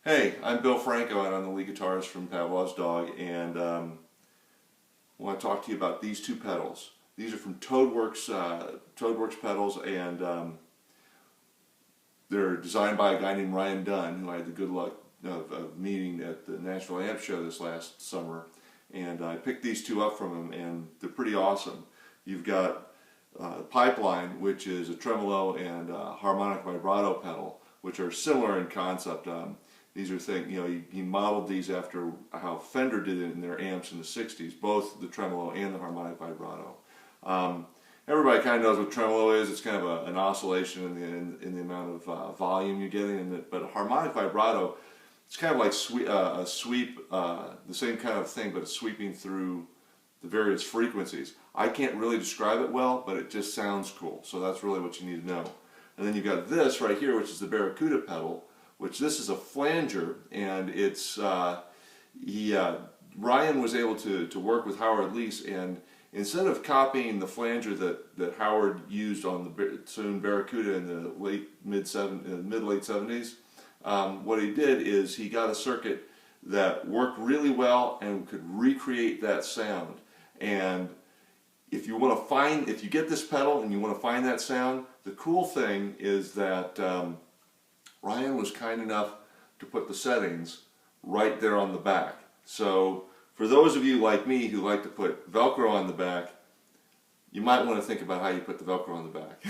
Hey, I'm Bill Franco and I'm the lead guitarist from Pavlov's Dog, and I want to talk to you about these two pedals. These are from Toadworks pedals, and they're designed by a guy named Ryan Dunn, who I had the good luck of meeting at the National Amp Show this last summer. And I picked these two up from him, and they're pretty awesome. You've got Pipeline, which is a tremolo and harmonic vibrato pedal, which are similar in concept. These are things, he modeled these after how Fender did it in their amps in the 60s, both the tremolo and the harmonic vibrato. Everybody kind of knows what tremolo is. It's kind of an oscillation in the amount of volume you're getting. But a harmonic vibrato, it's kind of like a sweep, the same kind of thing, but it's sweeping through the various frequencies. I can't really describe it well, but it just sounds cool. So that's really what you need to know. And then you've got this right here, which is the Barracuda pedal, which this is a flanger, and it's Ryan was able to work with Howard Leese, and instead of copying the flanger that Howard used on the soon Barracuda in the mid-late 70s, what he did is he got a circuit that worked really well and could recreate that sound. And if you get this pedal and you want to find that sound, the cool thing is that Ryan was kind enough to put the settings right there on the back. So for those of you like me who like to put Velcro on the back, you might want to think about how you put the Velcro on the back.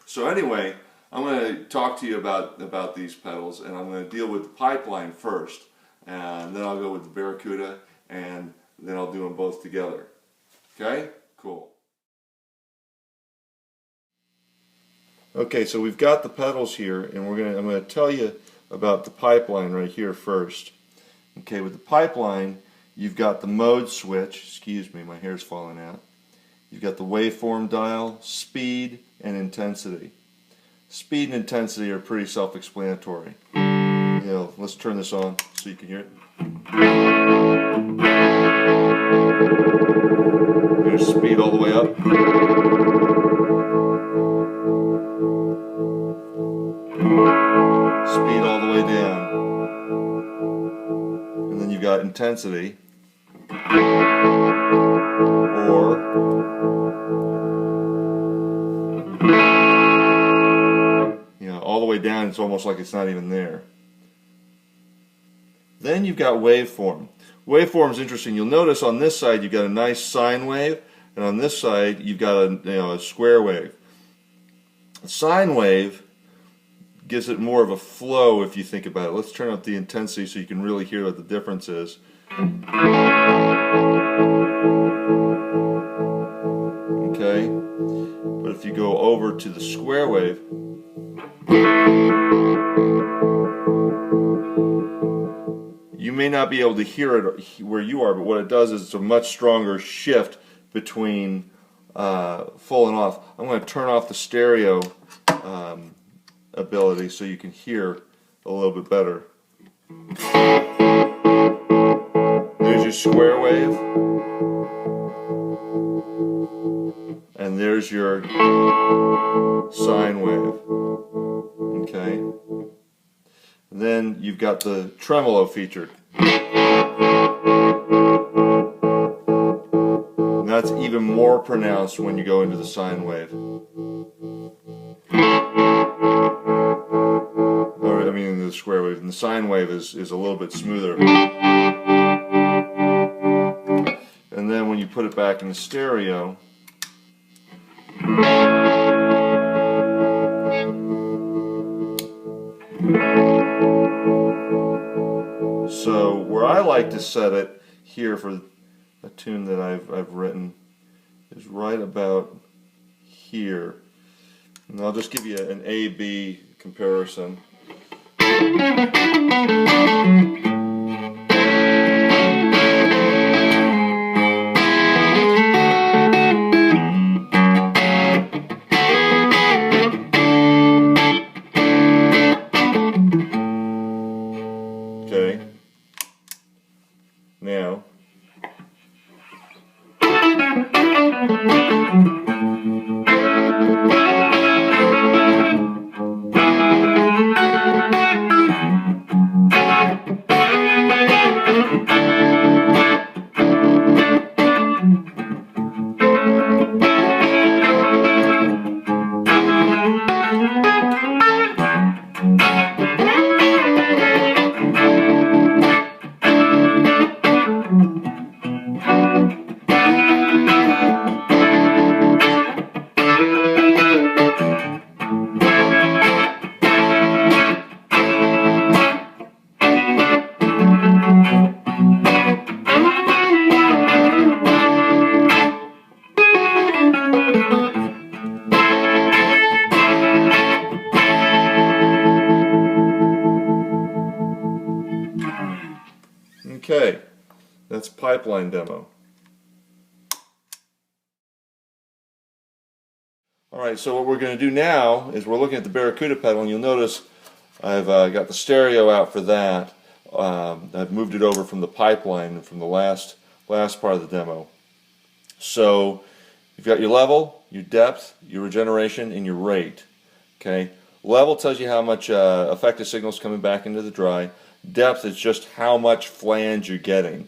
So anyway, I'm going to talk to you about these pedals, and I'm going to deal with the Pipeline first, and then I'll go with the Barracuda, and then I'll do them both together. Okay? Cool. Okay, so we've got the pedals here, and I'm going to tell you about the Pipeline right here first. Okay, with the Pipeline, you've got the mode switch. Excuse me, my hair's falling out. You've got the waveform dial, speed, and intensity. Speed and intensity are pretty self-explanatory. Let's turn this on so you can hear it. There's speed all the way up. Speed all the way down. And then you've got intensity. Or all the way down, it's almost like it's not even there. Then you've got waveform. Waveform is interesting. You'll notice on this side you've got a nice sine wave, and on this side you've got a square wave. A sine wave gives it more of a flow if you think about it. Let's turn up the intensity so you can really hear what the difference is. Okay, but if you go over to the square wave, you may not be able to hear it where you are, but what it does is it's a much stronger shift between full and off. I'm going to turn off the stereo ability so you can hear a little bit better. There's your square wave, and there's your sine wave. Okay, and then you've got the tremolo featured, and that's even more pronounced when you go into the sine wave. The square wave, and the sine wave is a little bit smoother. And then when you put it back in the stereo, so where I like to set it here for a tune that I've written is right about here, and I'll just give you an A-B comparison. Okay. Now. Pipeline demo. Alright, so what we're going to do now is we're looking at the Barracuda pedal, and you'll notice I've got the stereo out for that. I've moved it over from the Pipeline from the last part of the demo. So you've got your level, your depth, your regeneration, and your rate. Okay, level tells you how much effective signal is coming back into the dry. Depth is just how much flange you're getting,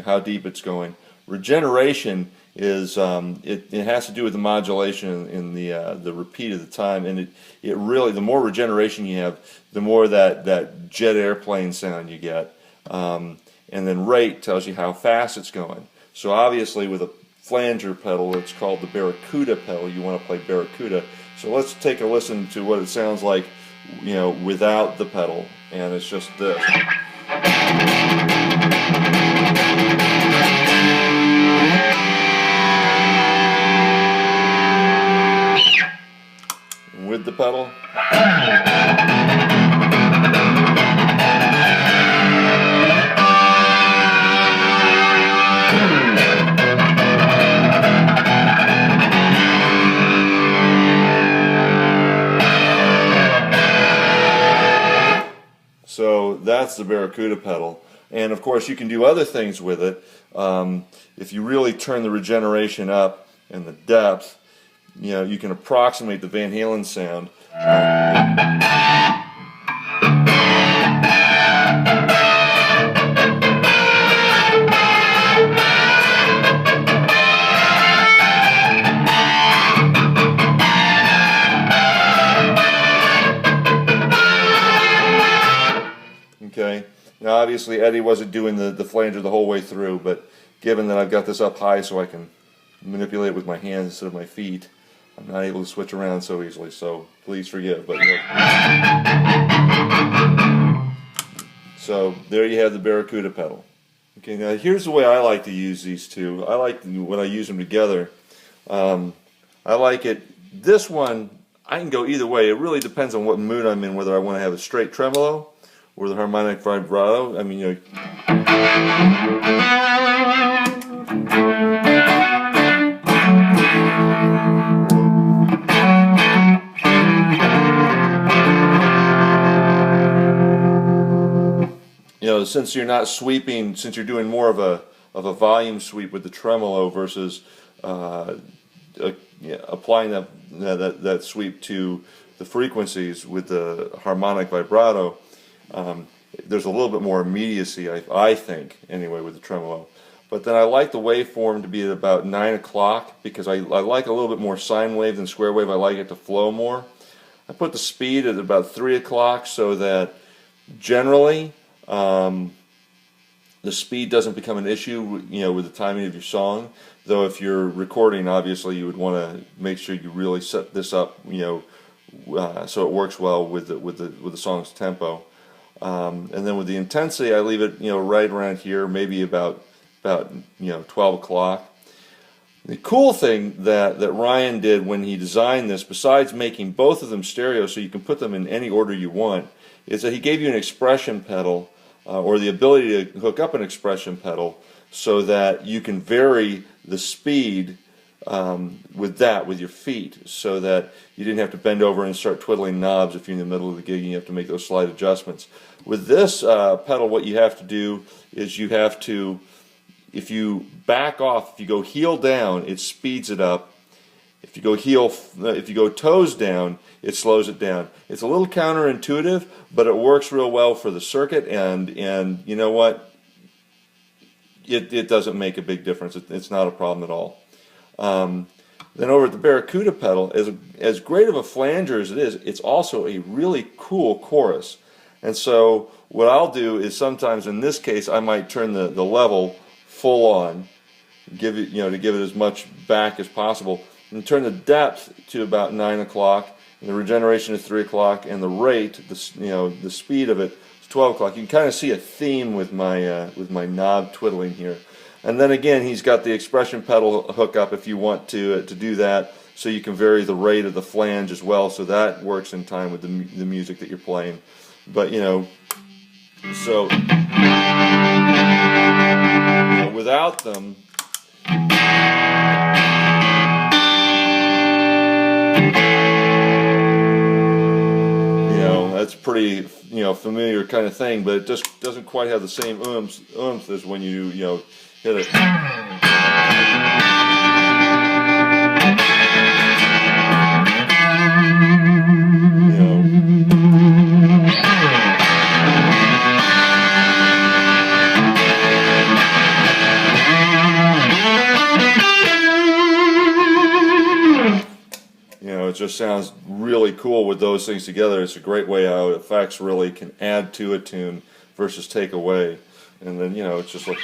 how deep it's going. Regeneration is it has to do with the modulation in the repeat of the time, and it really, the more regeneration you have, the more that jet airplane sound you get. And then rate tells you how fast it's going. So obviously with a flanger pedal, it's called the Barracuda pedal. You want to play Barracuda. So let's take a listen to what it sounds like, without the pedal, and it's just this. With the pedal. So that's the Barracuda pedal, and of course you can do other things with it. If you really turn the regeneration up and the depth, you can approximate the Van Halen sound. Okay. Now obviously Eddie wasn't doing the flanger the whole way through, but given that I've got this up high so I can manipulate it with my hands instead of my feet, I'm not able to switch around so easily, so please forgive. But so there you have the Barracuda pedal. Okay, now here's the way I like to use these two. I like when I use them together. I like it. This one, I can go either way. It really depends on what mood I'm in, whether I want to have a straight tremolo or the harmonic vibrato. I mean, since you're not sweeping, since you're doing more of a volume sweep with the tremolo versus applying that sweep to the frequencies with the harmonic vibrato, there's a little bit more immediacy, I think, anyway, with the tremolo. But then I like the waveform to be at about 9 o'clock because I like a little bit more sine wave than square wave. I like it to flow more. I put the speed at about 3 o'clock so that generally the speed doesn't become an issue, with the timing of your song. Though if you're recording, obviously you would want to make sure you really set this up, so it works well with the song's tempo. And then with the intensity, I leave it, right around here, maybe about 12 o'clock. The cool thing that Ryan did when he designed this, besides making both of them stereo so you can put them in any order you want, is that he gave you an expression pedal, or the ability to hook up an expression pedal so that you can vary the speed with your feet, so that you didn't have to bend over and start twiddling knobs if you're in the middle of the gig and you have to make those slight adjustments. With this pedal, what you have to do is you have to, if you back off, if you go heel down, it speeds it up. If you go toes down, it slows it down. It's a little counterintuitive, but it works real well for the circuit, and you know what? It doesn't make a big difference. It's not a problem at all. Then over at the Barracuda pedal, as great of a flanger as it is, it's also a really cool chorus. And so what I'll do is sometimes, in this case, I might turn the level full on, to give it as much back as possible, and turn the depth to about 9 o'clock, and the regeneration to 3 o'clock, and the rate, the speed of it, is 12 o'clock. You can kind of see a theme with my knob twiddling here. And then again, he's got the expression pedal hookup if you want to do that, so you can vary the rate of the flange as well, so that works in time with the music that you're playing. But with without them, that's pretty, familiar kind of thing, but it just doesn't quite have the same oomph as when you, hit it. It just sounds really cool with those things together. It's a great way how effects really can add to a tune versus take away. And then, it's just like...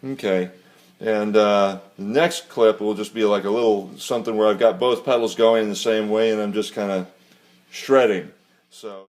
Okay, and the next clip will just be like a little something where I've got both pedals going in the same way and I'm just kind of shredding. So